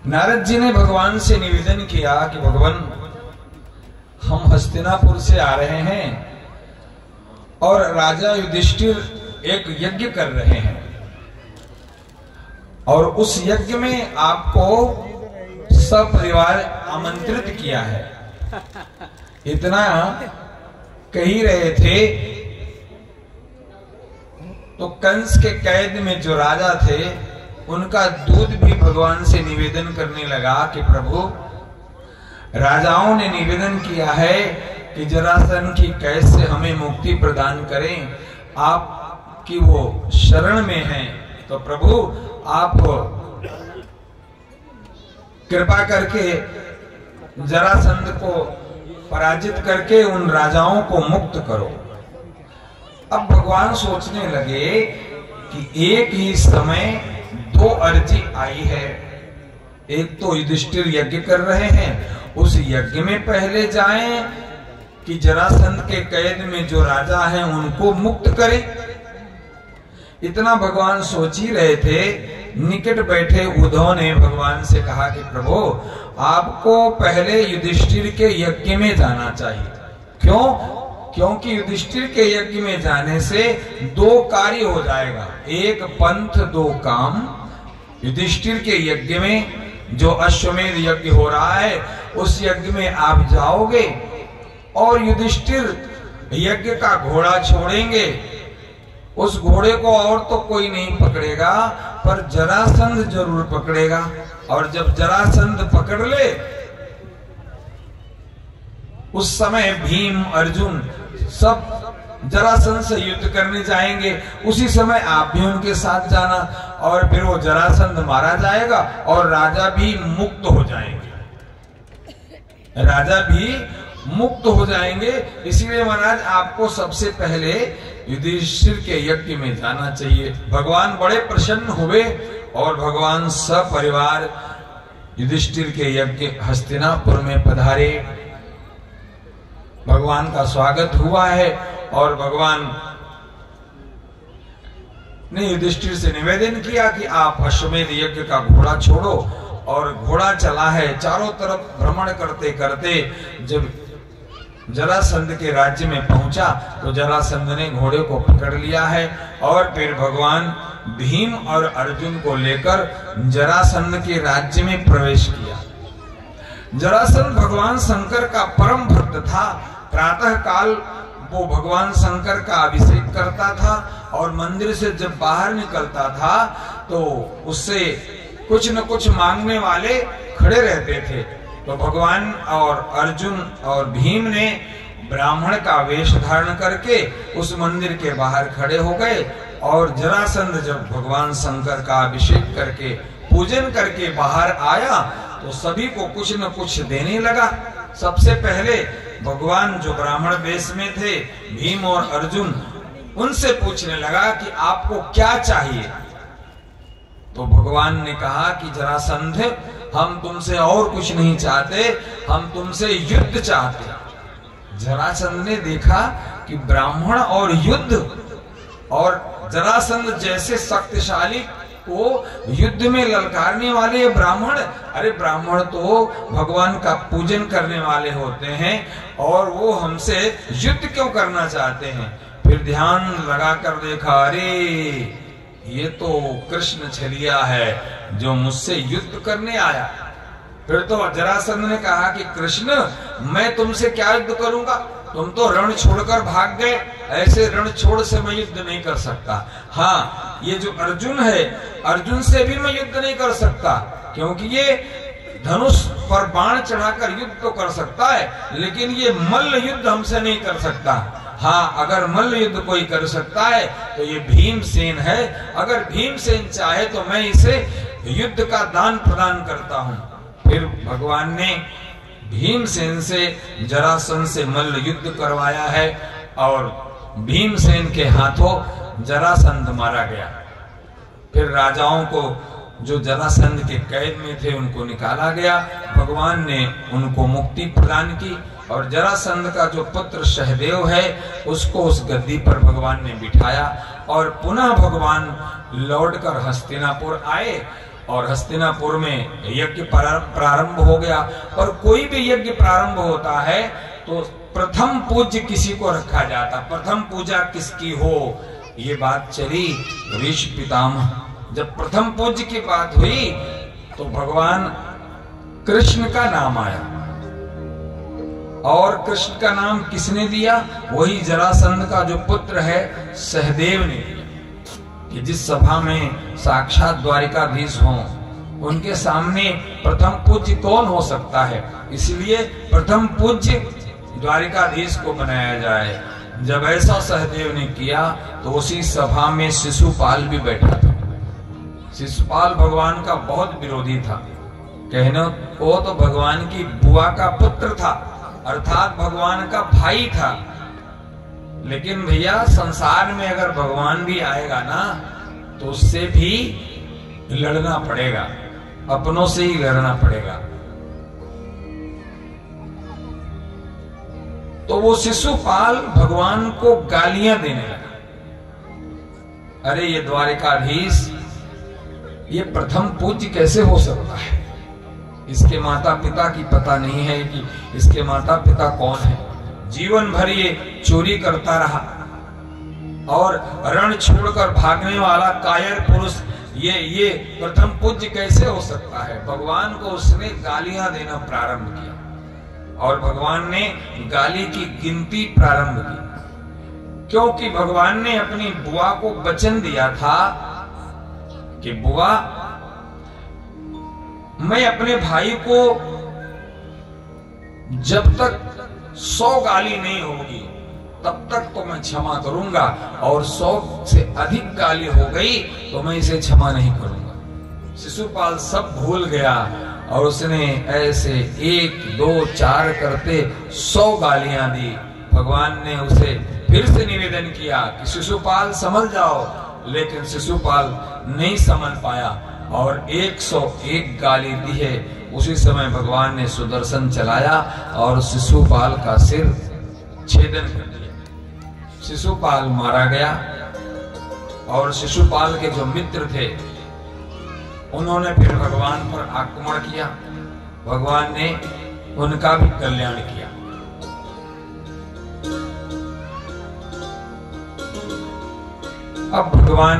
नारद जी ने भगवान से निवेदन किया कि भगवान, हम हस्तिनापुर से आ रहे हैं और राजा युधिष्ठिर एक यज्ञ कर रहे हैं और उस यज्ञ में आपको सपरिवार आमंत्रित किया है। इतना कह ही रहे थे तो कंस के कैद में जो राजा थे उनका दूत भी भगवान से निवेदन करने लगा कि प्रभु, राजाओं ने निवेदन किया है कि जरासंध की कैद से हमें मुक्ति प्रदान करें, आपकी वो शरण में हैं, तो प्रभु आप कृपा करके जरासंध को पराजित करके उन राजाओं को मुक्त करो। अब भगवान सोचने लगे कि एक ही समय दो अर्जी आई है। एक तो युधिष्ठिर यज्ञ कर रहे हैं, उस यज्ञ में पहले जाएं कि जरासंध के कैद में जो राजा हैं उनको मुक्त करें। इतना भगवान सोच ही रहे थे, निकट बैठे उद्धव ने भगवान से कहा कि प्रभु, आपको पहले युधिष्ठिर के यज्ञ में जाना चाहिए। क्यों? क्योंकि युधिष्ठिर के यज्ञ में जाने से दो कार्य हो जाएगा, एक पंथ दो काम। युधिष्ठिर के यज्ञ में जो अश्वमेध यज्ञ हो रहा है उस यज्ञ में आप जाओगे और युधिष्ठिर यज्ञ का घोड़ा छोड़ेंगे। उस घोड़े को और तो कोई नहीं पकड़ेगा, पर जरासंध जरूर पकड़ेगा, और जब जरासंध पकड़ ले उस समय भीम अर्जुन सब जरासंध से युद्ध करने जाएंगे। उसी समय आप भी उनके साथ जाना और फिर वो जरासंध मारा जाएगा और राजा भी मुक्त हो जाएंगे। राजा भी मुक्त हो जाएंगे। इसीलिए महाराज आपको सबसे पहले युधिष्ठिर के यज्ञ में जाना चाहिए। भगवान बड़े प्रसन्न हुए और भगवान सपरिवार युधिष्ठिर के यज्ञ हस्तिनापुर में पधारे। भगवान का स्वागत हुआ है और भगवान ने युधिष्ठिर से निवेदन किया कि आप अश्वमेध यज्ञ का घोड़ा छोड़ो, और घोड़ा चला है। चारों तरफ भ्रमण करते करते जब जरासंध के राज्य में पहुंचा तो जरासंध ने घोड़े को पकड़ लिया है और फिर भगवान भीम और अर्जुन को लेकर जरासंध के राज्य में प्रवेश किया। जरासंध भगवान शंकर का परम भक्त था। प्रातः काल वो भगवान शंकर का अभिषेक करता था और मंदिर से जब बाहर निकलता था तो उससे कुछ न कुछ मांगने वाले खड़े रहते थे। तो भगवान और अर्जुन और भीम ने ब्राह्मण का वेश धारण करके उस मंदिर के बाहर खड़े हो गए और जरासंध जब भगवान शंकर का अभिषेक करके पूजन करके बाहर आया तो सभी को कुछ न कुछ देने लगा। सबसे पहले भगवान जो ब्राह्मण वेश में थे भीम और अर्जुन, उनसे पूछने लगा कि आपको क्या चाहिए। तो भगवान ने कहा कि जरासंध, हम तुमसे और कुछ नहीं चाहते, हम तुमसे युद्ध चाहते। जरासंध ने देखा कि ब्राह्मण और युद्ध, और जरासंध जैसे शक्तिशाली को युद्ध में ललकारने वाले ब्राह्मण, अरे ब्राह्मण तो भगवान का पूजन करने वाले होते हैं और वो हमसे युद्ध क्यों करना चाहते हैं। फिर ध्यान लगाकर देखा, अरे ये तो कृष्ण छलिया है जो मुझसे युद्ध करने आया। फिर तो जरासंध ने कहा कि कृष्ण, मैं तुमसे क्या युद्ध करूंगा, तुम तो रण छोड़कर भाग गए, ऐसे रण छोड़ से मैं युद्ध नहीं कर सकता। हाँ, ये जो अर्जुन है, अर्जुन से भी मैं युद्ध नहीं कर सकता, क्योंकि ये धनुष पर बाण चढ़ाकर युद्ध तो कर सकता है, लेकिन ये मल्ल युद्ध हमसे नहीं कर सकता। हाँ, अगर मल्ल युद्ध कोई कर सकता है तो ये भीमसेन है। अगर भीमसेन चाहे तो मैं इसे युद्ध का दान प्रदान करता हूँ। फिर भगवान ने भीमसेन से जरासंध से मल्ल युद्ध करवाया है और भीमसेन के हाथों जरासंध मारा गया। फिर राजाओं को जो जरासंध के कैद में थे उनको निकाला गया। भगवान ने उनको मुक्ति प्रदान की और जरासंध का जो पुत्र सहदेव है उसको उस गद्दी पर भगवान ने बिठाया और पुनः भगवान लौटकर हस्तिनापुर आए और हस्तिनापुर में यज्ञ प्रारंभ हो गया। पर कोई भी यज्ञ प्रारंभ होता है तो प्रथम पूज्य किसी को रखा जाता, प्रथम पूजा किसकी हो, ये बात चली। ऋषि पितामह, जब प्रथम पूज्य की बात हुई तो भगवान कृष्ण का नाम आया। और कृष्ण का नाम किसने दिया? वही जरासंध का जो पुत्र है सहदेव ने दिया। कि जिस सभा में साक्षात द्वारिकाधीश हों, उनके सामने प्रथम पूज्य कौन हो सकता है, इसलिए प्रथम पूज्य द्वारिकाधीश को बनाया जाए। जब ऐसा सहदेव ने किया तो उसी सभा में शिशुपाल भी बैठा था। शिशुपाल भगवान का बहुत विरोधी था, कहने को तो भगवान की बुआ का पुत्र था, अर्थात भगवान का भाई था। लेकिन भैया संसार में अगर भगवान भी आएगा ना तो उससे भी लड़ना पड़ेगा, अपनों से ही लड़ना पड़ेगा। तो वो शिशुपाल भगवान को गालियां देने लगा। अरे ये द्वारिकाधीश, ये प्रथम पूज्य कैसे हो सकता है? इसके माता पिता की पता नहीं है कि इसके माता पिता कौन है। जीवन भर ये चोरी करता रहा और रण छोड़कर भागने वाला कायर पुरुष, ये प्रथम पूज्य कैसे हो सकता है? भगवान को उसने गालियां देना प्रारंभ किया और भगवान ने गाली की गिनती प्रारंभ की, क्योंकि भगवान ने अपनी बुआ को वचन दिया था कि बुआ, मैं अपने भाई को जब तक 100 गाली नहीं होगी तब तक तो मैं क्षमा करूंगा, और 100 से अधिक गाली हो गई तो मैं इसे क्षमा नहीं करूंगा। शिशुपाल सब भूल गया और उसने ऐसे 1, 2, 4 करते 100 गालियां दी। भगवान ने उसे फिर से निवेदन किया कि शिशुपाल समझ जाओ, लेकिन शिशुपाल नहीं समझ पाया और 101 गाली दी है। उसी समय भगवान ने सुदर्शन चलाया और शिशुपाल का सिर छेदन कर दिया। शिशुपाल मारा गया और शिशुपाल के जो मित्र थे उन्होंने फिर भगवान पर आक्रमण किया। भगवान ने उनका भी कल्याण किया। अब भगवान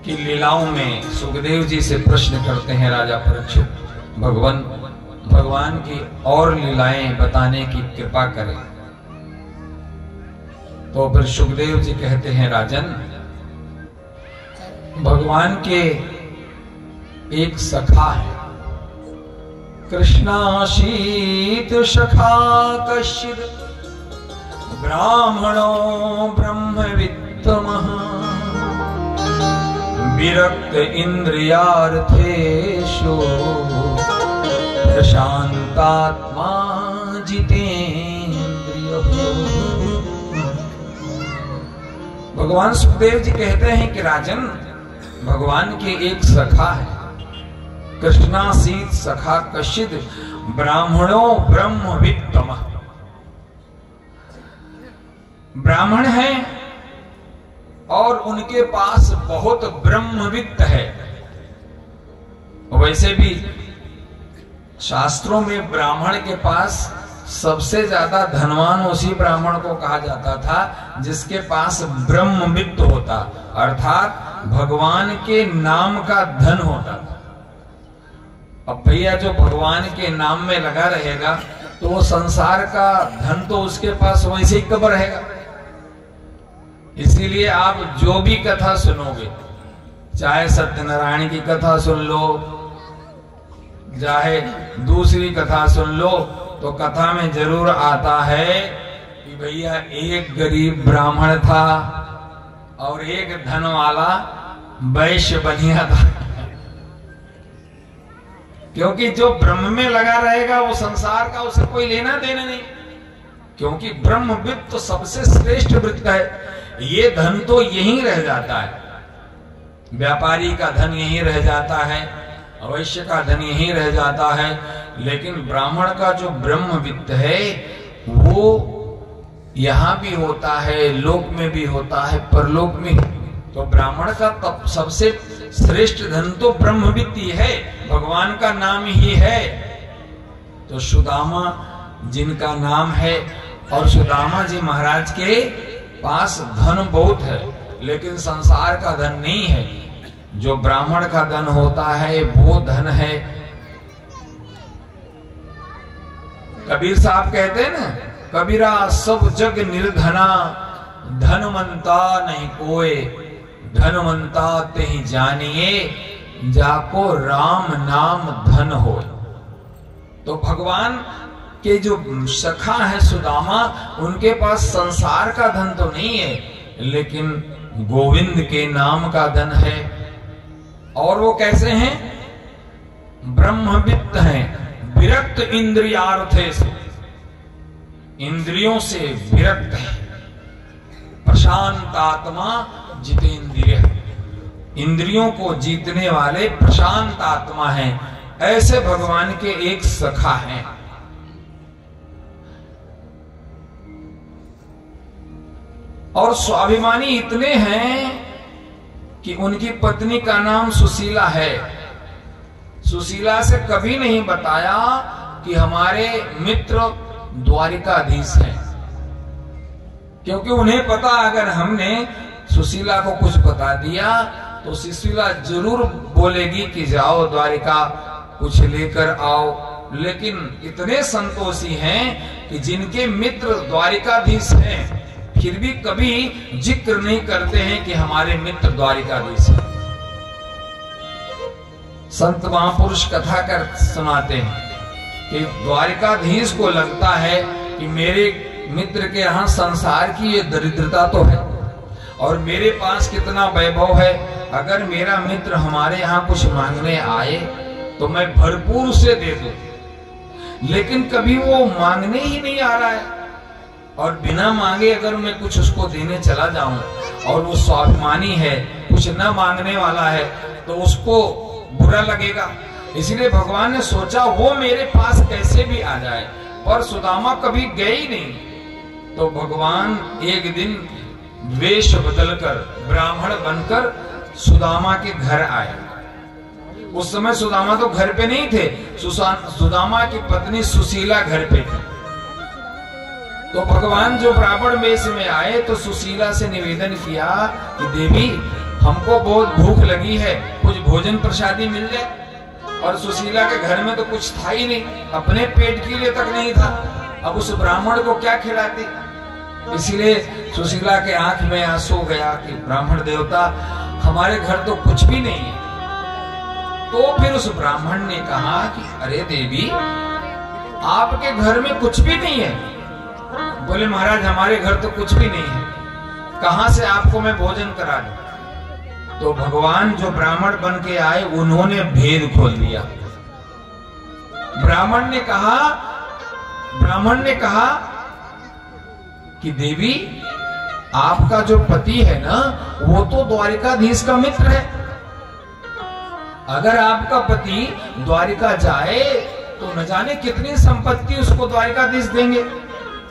की लीलाओं में सुखदेव जी से प्रश्न करते हैं राजा परीक्षित, भगवान की और लीलाएं बताने की कृपा करें। तो फिर सुखदेव जी कहते हैं, राजन, भगवान के एक सखा है, कृष्णाशीत सखा कश्चित् ब्राह्मणो ब्रह्मवित्तमः विरक्त इंद्रियार्थेषु प्रशांतात्मा जितेन्द्रियः। भगवान सुखदेव जी कहते हैं कि राजन, भगवान के एक सखा है, कृष्णासीत सखा कश्चित् ब्राह्मणो ब्रह्मवित्तमः। ब्राह्मण है और उनके पास बहुत ब्रह्मवित्त है। वैसे भी शास्त्रों में ब्राह्मण के पास सबसे ज्यादा धनवान उसी ब्राह्मण को कहा जाता था जिसके पास ब्रह्मवित्त होता, अर्थात भगवान के नाम का धन होता था। अब भैया जो भगवान के नाम में लगा रहेगा तो वो संसार का धन तो उसके पास वैसे ही कब रहेगा। इसीलिए आप जो भी कथा सुनोगे, चाहे सत्यनारायण की कथा सुन लो, चाहे दूसरी कथा सुन लो, तो कथा में जरूर आता है कि भैया एक गरीब ब्राह्मण था और एक धन वाला वैश्य बनिया था। क्योंकि जो ब्रह्म में लगा रहेगा वो संसार का उसे कोई लेना देना नहीं, क्योंकि ब्रह्मवित्त तो सबसे श्रेष्ठ वृत्त है। ये धन तो यहीं रह जाता है, व्यापारी का धन यहीं रह जाता है, अवश्य का धन यहीं रह जाता है, लेकिन ब्राह्मण का जो ब्रह्मवित्त है वो यहां भी होता है, लोक में भी होता है, परलोक में। तो ब्राह्मण का तब सबसे श्रेष्ठ धन तो ब्रह्मविद्या है, भगवान का नाम ही है। तो सुदामा जिनका नाम है, और सुदामा जी महाराज के पास धन बहुत है, लेकिन संसार का धन नहीं है। जो ब्राह्मण का धन होता है वो धन है। कबीर साहब कहते हैं ना, कबीरा सब जग निर्धना, धनवंता नहीं कोय, धनवंता ते ही जानिए, जाको राम नाम धन हो। तो भगवान के जो सखा है सुदामा, उनके पास संसार का धन तो नहीं है, लेकिन गोविंद के नाम का धन है। और वो कैसे हैं? ब्रह्मवित्त हैं, विरक्त इंद्रियार्थेषु, इंद्रियों से विरक्त है। प्रशांत आत्मा जितेंद्रिय, इंद्रियों को जीतने वाले प्रशांत आत्मा हैं। ऐसे भगवान के एक सखा हैं। और स्वाभिमानी इतने हैं कि उनकी पत्नी का नाम सुशीला है। सुशीला से कभी नहीं बताया कि हमारे मित्र द्वारिकाधीश हैं, क्योंकि उन्हें पता अगर हमने सुशीला को कुछ बता दिया तो सुशीला जरूर बोलेगी कि जाओ द्वारिका कुछ लेकर आओ। लेकिन इतने संतोषी हैं कि जिनके मित्र द्वारिकाधीश हैं, फिर भी कभी जिक्र नहीं करते हैं कि हमारे मित्र द्वारिकाधीश हैं। संत महापुरुष कथा कर सुनाते हैं कि द्वारिकाधीश को लगता है कि मेरे मित्र के यहाँ संसार की ये दरिद्रता तो है, और मेरे पास कितना वैभव है। अगर मेरा मित्र हमारे यहाँ कुछ मांगने आए तो मैं भरपूर उसे दे दूं, लेकिन कभी वो मांगने ही नहीं आ रहा है। और बिना मांगे अगर मैं कुछ उसको देने चला जाऊं और वो स्वाभिमानी है, कुछ न मांगने वाला है, तो उसको बुरा लगेगा। इसलिए भगवान ने सोचा वो मेरे पास कैसे भी आ जाए, पर सुदामा कभी गए ही नहीं। तो भगवान एक दिन वेश बदलकर, ब्राह्मण बनकर सुदामा के घर आए। उस समय सुदामा तो घर पे नहीं थे, सुदामा की पत्नी सुशीला घर पे थी। तो भगवान जो ब्राह्मण वेश में आए तो सुशीला से निवेदन किया कि देवी हमको बहुत भूख लगी है, कुछ भोजन प्रसादी मिल जाए। और सुशीला के घर में तो कुछ था ही नहीं, अपने पेट के लिए तक नहीं था, अब उस ब्राह्मण को क्या खिलाती। इसलिए सुशीला के आंख में आंसू गया कि ब्राह्मण देवता हमारे घर तो कुछ भी नहीं है। तो फिर उस ब्राह्मण ने कहा कि अरे देवी आपके घर में कुछ भी नहीं है। बोले महाराज हमारे घर तो कुछ भी नहीं है, कहां से आपको मैं भोजन करा दूं। तो भगवान जो ब्राह्मण बन के आए उन्होंने भेद खोल दिया। ब्राह्मण ने कहा कि देवी आपका जो पति है ना, वो तो द्वारिकाधीश का मित्र है। अगर आपका पति द्वारिका जाए तो न जाने कितनी संपत्ति उसको द्वारिकाधीश देंगे,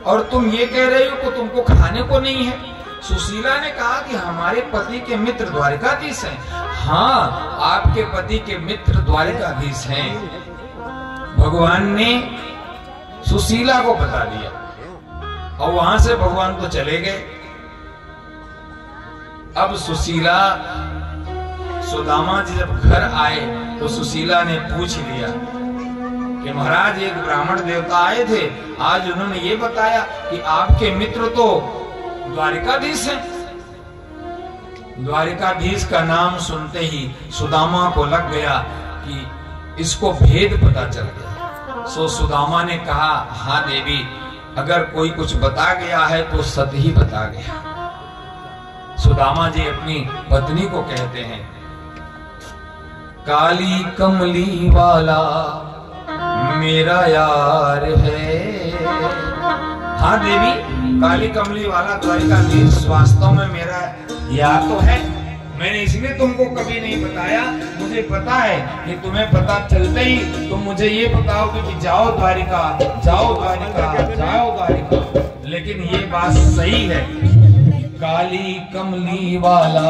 और तुम ये कह रहे हो कि तुमको खाने को नहीं है। सुशीला ने कहा कि हमारे पति के मित्र द्वारिकाधीश हैं। हाँ, आपके पति के मित्र द्वारिकाधीश हैं। भगवान ने सुशीला को बता दिया, और वहां से भगवान तो चले गए। अब सुशीला, सुदामा जी जब घर आए तो सुशीला ने पूछ लिया कि महाराज एक ब्राह्मण देवता आए थे, आज उन्होंने ये बताया कि आपके मित्र तो द्वारिकाधीश हैं। द्वारिकाधीश का नाम सुनते ही सुदामा को लग गया कि इसको भेद पता चल गया। सो सुदामा ने कहा हाँ देवी, अगर कोई कुछ बता गया है तो सत्य ही बता गया। सुदामा जी अपनी पत्नी को कहते हैं, काली कमली वाला मेरा यार है। हाँ देवी, काली कमली वाला द्वारिकाधीश वास्तव में मेरा यार तो है। मैंने इसलिए तुमको कभी नहीं बताया, मुझे पता है कि तुम्हें पता चलते ही तुम मुझे ये बताओगे कि जाओ द्वारिका, जाओ द्वारिका, जाओ द्वारिका। लेकिन ये बात सही है, काली कमली वाला